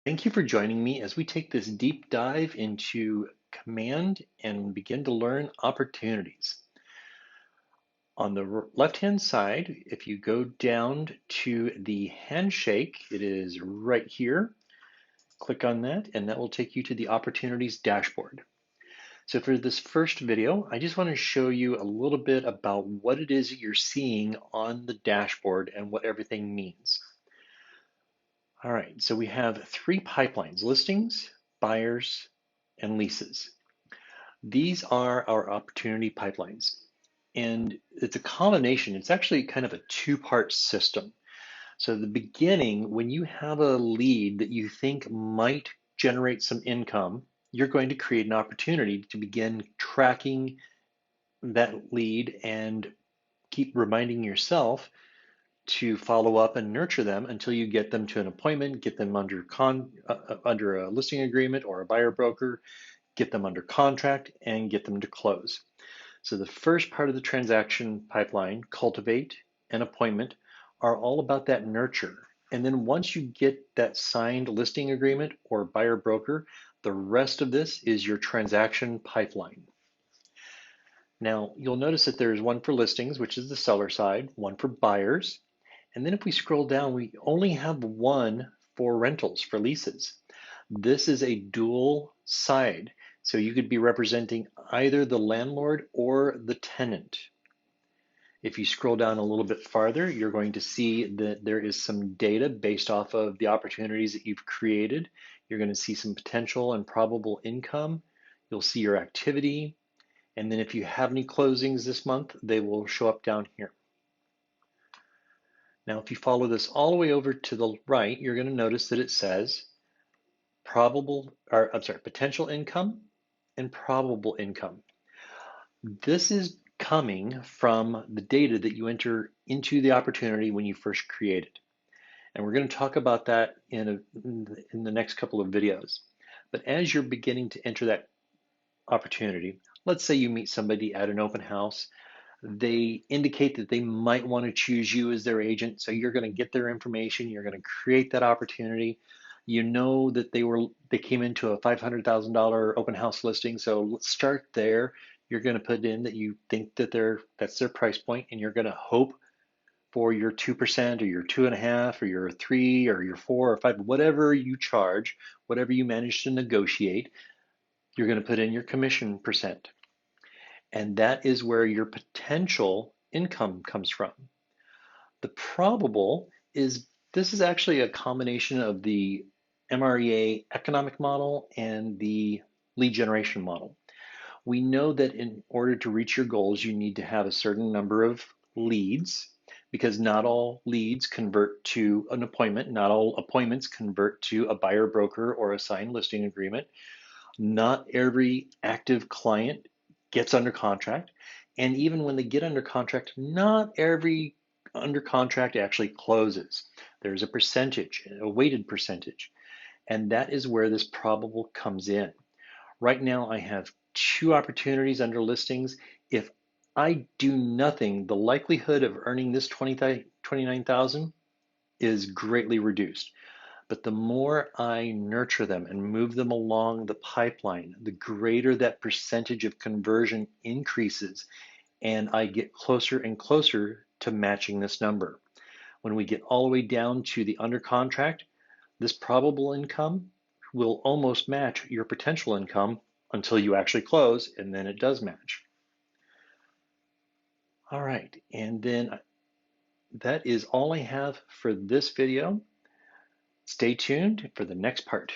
Thank you for joining me as we take this deep dive into command and begin to learn opportunities. On the left-hand side, if you go down to the handshake, it is right here. Click on that, and that will take you to the opportunities dashboard. So for this first video, I just want to show you a little bit about what it is that you're seeing on the dashboard and what everything means. All right, so we have three pipelines: listings, buyers, and leases. These are our opportunity pipelines. And it's a combination, it's actually kind of a two-part system. So the beginning, when you have a lead that you think might generate some income, you're going to create an opportunity to begin tracking that lead and keep reminding yourself to follow up and nurture them until you get them to an appointment, get them under a listing agreement or a buyer broker, get them under contract, and get them to close. So the first part of the transaction pipeline, cultivate and appointment, are all about that nurture. And then once you get that signed listing agreement or buyer broker, the rest of this is your transaction pipeline. Now, you'll notice that there's one for listings, which is the seller side, one for buyers. And then if we scroll down, we only have one for rentals, for leases. This is a dual side. So you could be representing either the landlord or the tenant. If you scroll down a little bit farther, you're going to see that there is some data based off of the opportunities that you've created. You're going to see some potential and probable income. You'll see your activity. And then if you have any closings this month, they will show up down here. Now, if you follow this all the way over to the right, you're going to notice that it says potential income and probable income. This is coming from the data that you enter into the opportunity when you first create it. And we're going to talk about that in the next couple of videos. But as you're beginning to enter that opportunity, let's say you meet somebody at an open house. They indicate that they might want to choose you as their agent. So you're going to get their information. You're going to create that opportunity. You know that they came into a $500,000 open house listing. So let's start there. You're going to put in that you think that that's their price point, and you're going to hope for your 2% or your 2.5% or your 3 or your 4 or 5, whatever you charge, whatever you manage to negotiate. You're going to put in your commission percent. And that is where your potential income comes from. The probable is this is actually a combination of the MREA economic model and the lead generation model. We know that in order to reach your goals, you need to have a certain number of leads because not all leads convert to an appointment. Not all appointments convert to a buyer broker or a signed listing agreement. Not every active client gets under contract. And even when they get under contract, not every under contract actually closes. There's a percentage, a weighted percentage. And that is where this probable comes in. Right now, I have two opportunities under listings. If I do nothing, the likelihood of earning this $29,000 is greatly reduced. But the more I nurture them and move them along the pipeline, the greater that percentage of conversion increases, and I get closer and closer to matching this number. When we get all the way down to the under contract, this probable income will almost match your potential income until you actually close, and then it does match. All right, and then that is all I have for this video. Stay tuned for the next part.